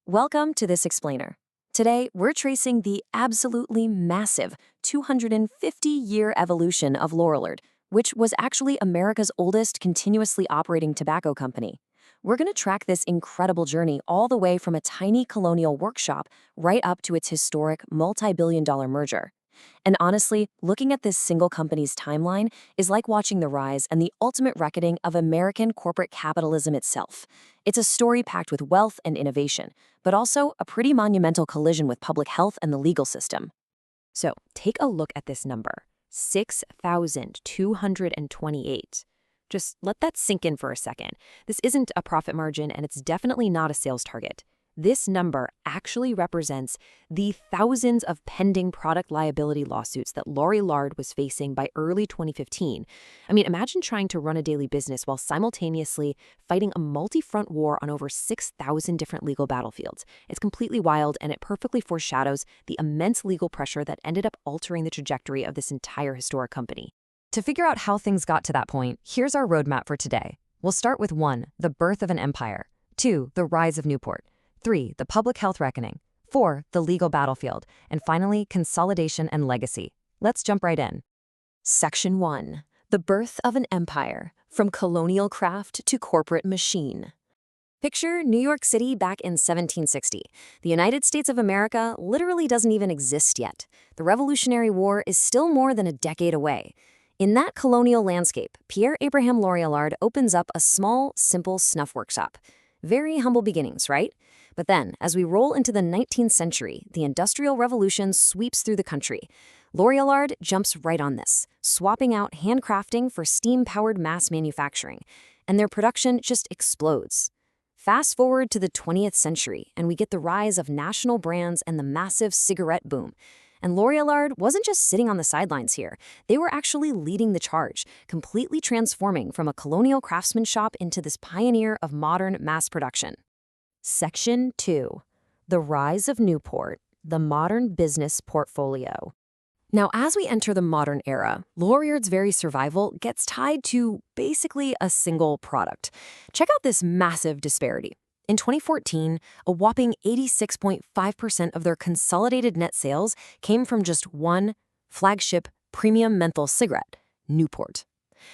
Welcome to this explainer. Today, we're tracing the absolutely massive 250-year evolution of Lorillard, which was actually America's oldest continuously operating tobacco company. We're going to track this incredible journey all the way from a tiny colonial workshop right up to its historic multi-billion-dollar merger. And honestly, looking at this single company's timeline is like watching the rise and the ultimate reckoning of American corporate capitalism itself. It's a story packed with wealth and innovation, but also a pretty monumental collision with public health and the legal system. So take a look at this number, 6,228. Just let that sink in for a second. This isn't a profit margin, and it's definitely not a sales target. This number actually represents the thousands of pending product liability lawsuits that Lorillard was facing by early 2015. I mean, imagine trying to run a daily business while simultaneously fighting a multi-front war on over 6,000 different legal battlefields. It's completely wild, and it perfectly foreshadows the immense legal pressure that ended up altering the trajectory of this entire historic company. To figure out how things got to that point, here's our roadmap for today. We'll start with 1, the birth of an empire; 2, the rise of Newport; 3, the public health reckoning; 4, the legal battlefield; and finally, consolidation and legacy. Let's jump right in. Section 1, the birth of an empire, from colonial craft to corporate machine. Picture New York City back in 1760. The United States of America literally doesn't even exist yet. The Revolutionary War is still more than a decade away. In that colonial landscape, Pierre Lorillard opens up a small, simple snuff workshop. Very humble beginnings, right? But then, as we roll into the 19th century, the Industrial Revolution sweeps through the country. Lorillard jumps right on this, swapping out handcrafting for steam-powered mass manufacturing, and their production just explodes. Fast forward to the 20th century, and we get the rise of national brands and the massive cigarette boom. And Lorillard wasn't just sitting on the sidelines here. They were actually leading the charge, completely transforming from a colonial craftsman shop into this pioneer of modern mass production. Section 2, the rise of Newport, the modern business portfolio. Now, as we enter the modern era, Lorillard's very survival gets tied to basically a single product. Check out this massive disparity. In 2014, a whopping 86.5% of their consolidated net sales came from just one flagship premium menthol cigarette, Newport.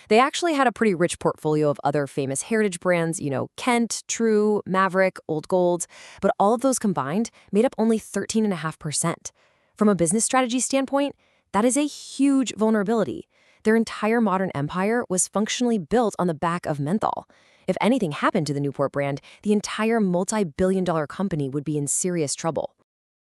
They actually had a pretty rich portfolio of other famous heritage brands, Kent, True, Maverick, Old Gold, but all of those combined made up only 13.5%. From a business strategy standpoint, that is a huge vulnerability. Their entire modern empire was functionally built on the back of menthol. If anything happened to the Newport brand, the entire multi-billion-dollar company would be in serious trouble.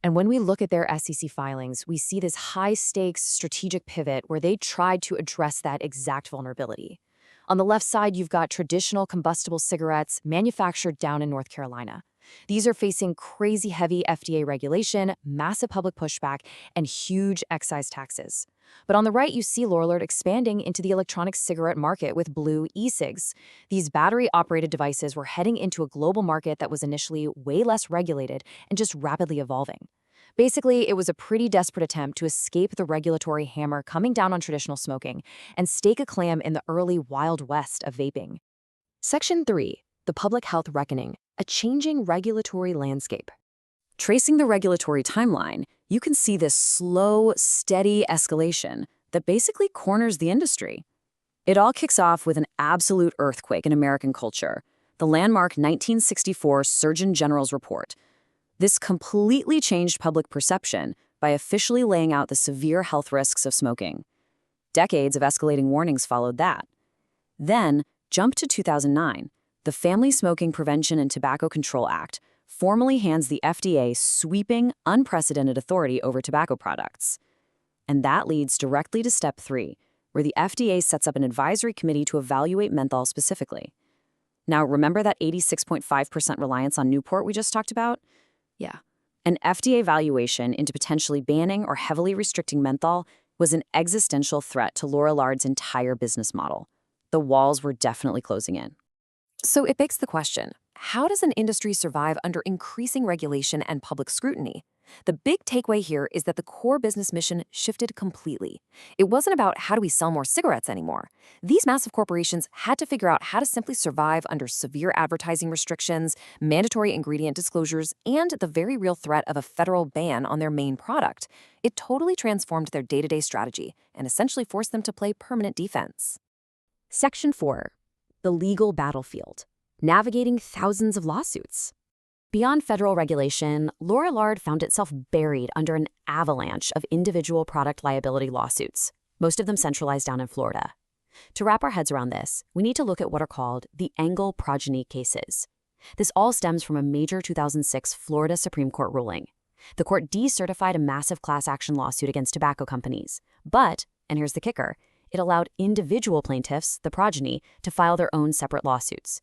And when we look at their SEC filings, we see this high-stakes strategic pivot where they tried to address that exact vulnerability. On the left side, you've got traditional combustible cigarettes manufactured down in North Carolina. These are facing crazy heavy FDA regulation, massive public pushback, and huge excise taxes. But on the right, you see Lorillard expanding into the electronic cigarette market with blue e-cigs. These battery-operated devices were heading into a global market that was initially way less regulated and just rapidly evolving. Basically, it was a pretty desperate attempt to escape the regulatory hammer coming down on traditional smoking and stake a claim in the early Wild West of vaping. Section 3, the public health reckoning, a changing regulatory landscape. Tracing the regulatory timeline, you can see this slow, steady escalation that basically corners the industry. It all kicks off with an absolute earthquake in American culture, the landmark 1964 Surgeon General's report. This completely changed public perception by officially laying out the severe health risks of smoking. Decades of escalating warnings followed that. Then, jump to 2009, the Family Smoking Prevention and Tobacco Control Act formally hands the FDA sweeping, unprecedented authority over tobacco products. And that leads directly to Step 3, where the FDA sets up an advisory committee to evaluate menthol specifically. Now, remember that 86.5% reliance on Newport we just talked about? Yeah. An FDA evaluation into potentially banning or heavily restricting menthol was an existential threat to Lorillard's entire business model. The walls were definitely closing in. So it begs the question, how does an industry survive under increasing regulation and public scrutiny? The big takeaway here is that the core business mission shifted completely. It wasn't about how do we sell more cigarettes anymore. These massive corporations had to figure out how to simply survive under severe advertising restrictions, mandatory ingredient disclosures, and the very real threat of a federal ban on their main product. It totally transformed their day-to-day strategy and essentially forced them to play permanent defense. Section 4. The legal battlefield. Navigating thousands of lawsuits. Beyond federal regulation, Lorillard found itself buried under an avalanche of individual product liability lawsuits, most of them centralized down in Florida. To wrap our heads around this, we need to look at what are called the Engle progeny cases. This all stems from a major 2006 Florida Supreme Court ruling. The court decertified a massive class action lawsuit against tobacco companies, but, and here's the kicker, it allowed individual plaintiffs, the progeny, to file their own separate lawsuits.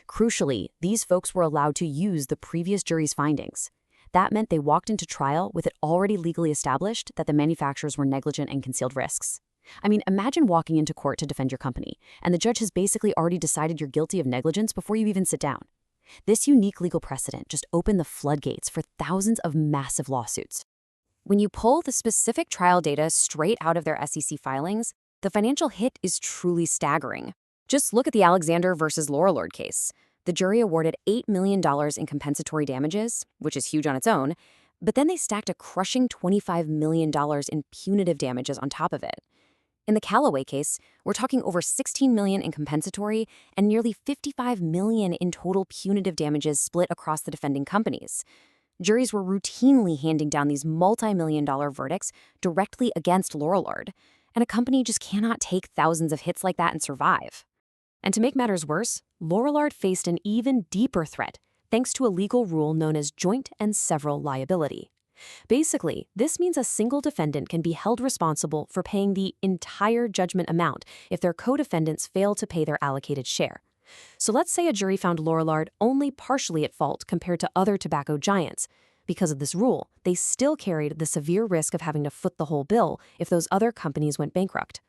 Crucially, these folks were allowed to use the previous jury's findings. That meant they walked into trial with it already legally established that the manufacturers were negligent and concealed risks. I mean, imagine walking into court to defend your company, and the judge has basically already decided you're guilty of negligence before you even sit down. This unique legal precedent just opened the floodgates for thousands of massive lawsuits. When you pull the specific trial data straight out of their SEC filings, the financial hit is truly staggering. Just look at the Alexander versus Lorillard case. The jury awarded $8 million in compensatory damages, which is huge on its own, but then they stacked a crushing $25 million in punitive damages on top of it. In the Callaway case, we're talking over $16 million in compensatory and nearly $55 million in total punitive damages split across the defending companies. Juries were routinely handing down these multi-million-dollar verdicts directly against Lorillard, and a company just cannot take thousands of hits like that and survive. And to make matters worse, Lorillard faced an even deeper threat thanks to a legal rule known as joint and several liability. Basically, this means a single defendant can be held responsible for paying the entire judgment amount if their co-defendants fail to pay their allocated share. So let's say a jury found Lorillard only partially at fault compared to other tobacco giants. Because of this rule, they still carried the severe risk of having to foot the whole bill if those other companies went bankrupt.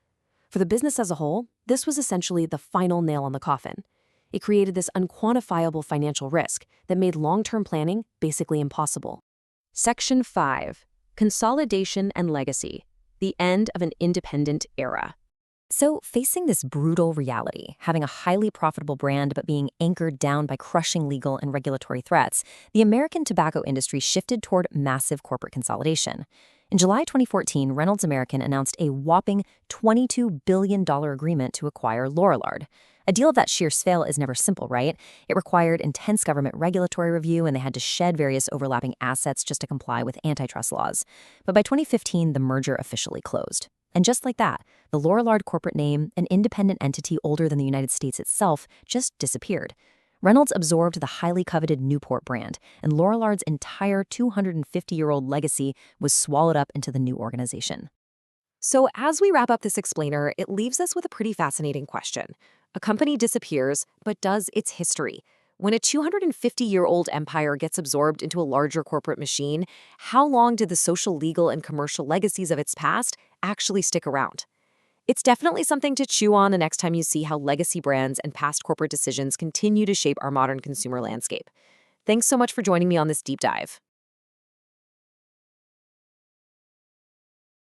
For the business as a whole, this was essentially the final nail on the coffin. It created this unquantifiable financial risk that made long-term planning basically impossible. Section 5. Consolidation and Legacy. The end of an independent era. So, facing this brutal reality, having a highly profitable brand but being anchored down by crushing legal and regulatory threats, the American tobacco industry shifted toward massive corporate consolidation. In July 2014, Reynolds American announced a whopping $22 billion agreement to acquire Lorillard. A deal of that sheer scale is never simple, right? It required intense government regulatory review, and they had to shed various overlapping assets just to comply with antitrust laws. But by 2015, the merger officially closed. And just like that, the Lorillard corporate name, an independent entity older than the United States itself, just disappeared. Reynolds absorbed the highly coveted Newport brand, and Lorillard's entire 250-year-old legacy was swallowed up into the new organization. So as we wrap up this explainer, it leaves us with a pretty fascinating question. A company disappears, but does its history? When a 250-year-old empire gets absorbed into a larger corporate machine, how long did the social, legal, and commercial legacies of its past actually stick around? It's definitely something to chew on the next time you see how legacy brands and past corporate decisions continue to shape our modern consumer landscape. Thanks so much for joining me on this deep dive.